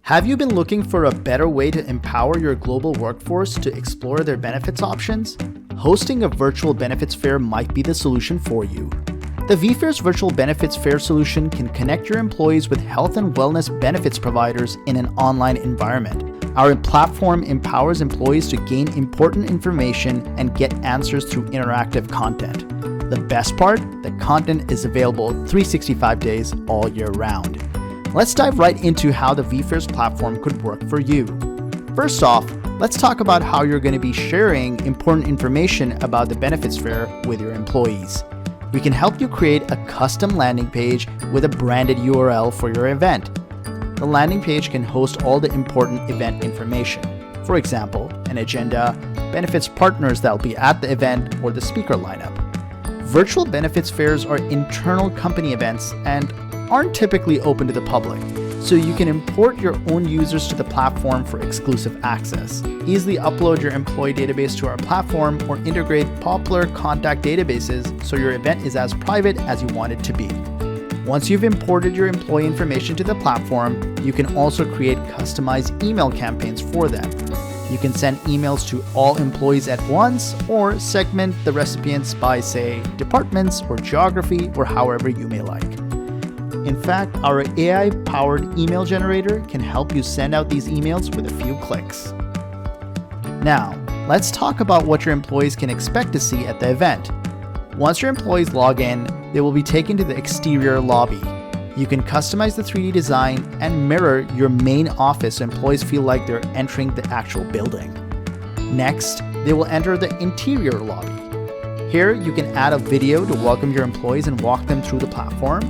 Have you been looking for a better way to empower your global workforce to explore their benefits options? Hosting a virtual benefits fair might be the solution for you. The vFairs Virtual Benefits Fair solution can connect your employees with health and wellness benefits providers in an online environment. Our platform empowers employees to gain important information and get answers through interactive content. The best part, the content is available 365 days all year round. Let's dive right into how the vFairs platform could work for you. First off, let's talk about how you're going to be sharing important information about the benefits fair with your employees. We can help you create a custom landing page with a branded URL for your event. The landing page can host all the important event information. For example, an agenda, benefits partners that will be at the event, or the speaker lineup. Virtual benefits fairs are internal company events and aren't typically open to the public, so you can import your own users to the platform for exclusive access. Easily upload your employee database to our platform or integrate popular contact databases so your event is as private as you want it to be. Once you've imported your employee information to the platform, you can also create customized email campaigns for them. You can send emails to all employees at once or segment the recipients by, say, departments or geography or however you may like. In fact, our AI-powered email generator can help you send out these emails with a few clicks. Now, let's talk about what your employees can expect to see at the event. Once your employees log in, they will be taken to the exterior lobby. You can customize the 3D design and mirror your main office so employees feel like they're entering the actual building. Next, they will enter the interior lobby. Here, you can add a video to welcome your employees and walk them through the platform.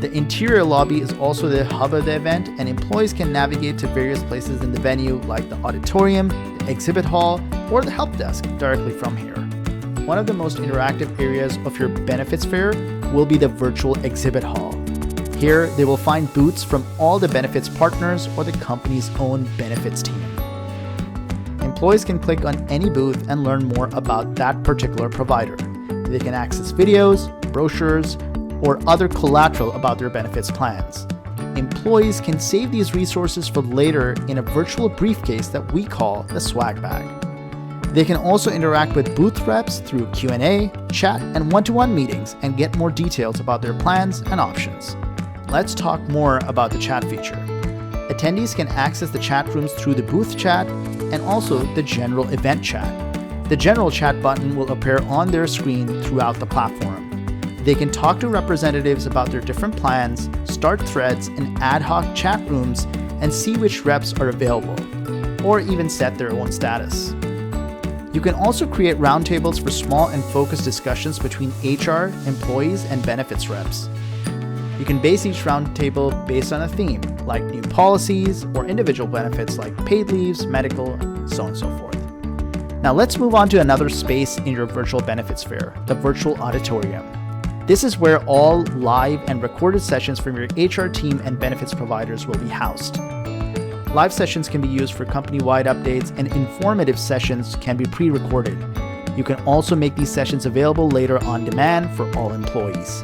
The interior lobby is also the hub of the event, and employees can navigate to various places in the venue like the auditorium, the exhibit hall, or the help desk directly from here. One of the most interactive areas of your benefits fair will be the virtual exhibit hall. Here, they will find booths from all the benefits partners or the company's own benefits team. Employees can click on any booth and learn more about that particular provider. They can access videos, brochures, or other collateral about their benefits plans. Employees can save these resources for later in a virtual briefcase that we call the swag bag. They can also interact with booth reps through Q&A, chat, and one-to-one meetings and get more details about their plans and options. Let's talk more about the chat feature. Attendees can access the chat rooms through the booth chat and also the general event chat. The general chat button will appear on their screen throughout the platform. They can talk to representatives about their different plans, start threads in ad hoc chat rooms, and see which reps are available, or even set their own status. You can also create roundtables for small and focused discussions between HR, employees, and benefits reps. You can base each roundtable based on a theme, like new policies or individual benefits like paid leaves, medical, so on and so forth. Now let's move on to another space in your virtual benefits fair, the virtual auditorium. This is where all live and recorded sessions from your HR team and benefits providers will be housed. Live sessions can be used for company-wide updates, and informative sessions can be pre-recorded. You can also make these sessions available later on demand for all employees.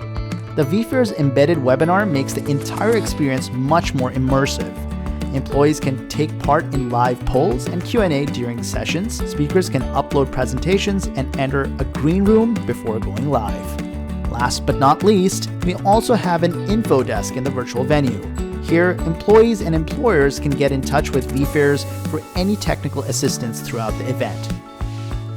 The vFairs embedded webinar makes the entire experience much more immersive. Employees can take part in live polls and Q&A during the sessions. Speakers can upload presentations and enter a green room before going live. Last but not least, we also have an info desk in the virtual venue. Here, employees and employers can get in touch with vFairs for any technical assistance throughout the event.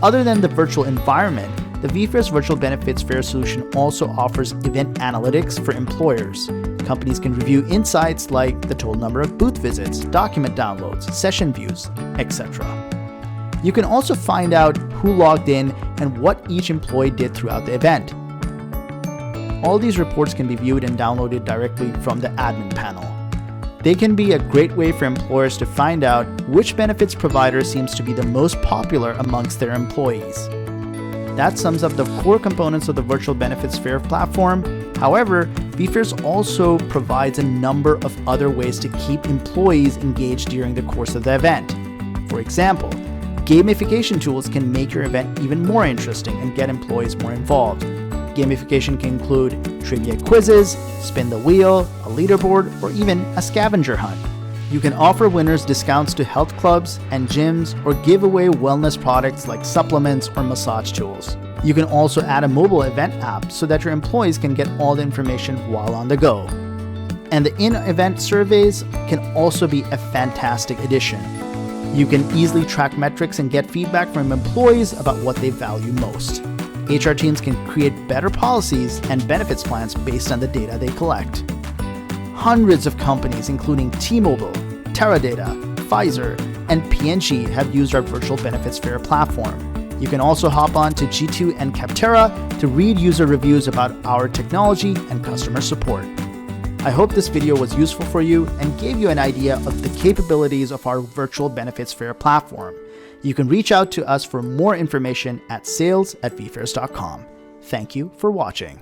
Other than the virtual environment, the vFairs Virtual Benefits Fair solution also offers event analytics for employers. Companies can review insights like the total number of booth visits, document downloads, session views, etc. You can also find out who logged in and what each employee did throughout the event. All these reports can be viewed and downloaded directly from the admin panel. They can be a great way for employers to find out which benefits provider seems to be the most popular amongst their employees. That sums up the core components of the Virtual Benefits Fair platform. However, vFairs also provides a number of other ways to keep employees engaged during the course of the event. For example, gamification tools can make your event even more interesting and get employees more involved. Gamification can include trivia quizzes, spin the wheel, a leaderboard, or even a scavenger hunt. You can offer winners discounts to health clubs and gyms, or give away wellness products like supplements or massage tools. You can also add a mobile event app so that your employees can get all the information while on the go. And the in-event surveys can also be a fantastic addition. You can easily track metrics and get feedback from employees about what they value most. HR teams can create better policies and benefits plans based on the data they collect. Hundreds of companies, including T-Mobile, Teradata, Pfizer, and P&G, have used our Virtual Benefits Fair platform. You can also hop on to G2 and Capterra to read user reviews about our technology and customer support. I hope this video was useful for you and gave you an idea of the capabilities of our Virtual Benefits Fair platform. You can reach out to us for more information at sales@vfairs.com. Thank you for watching.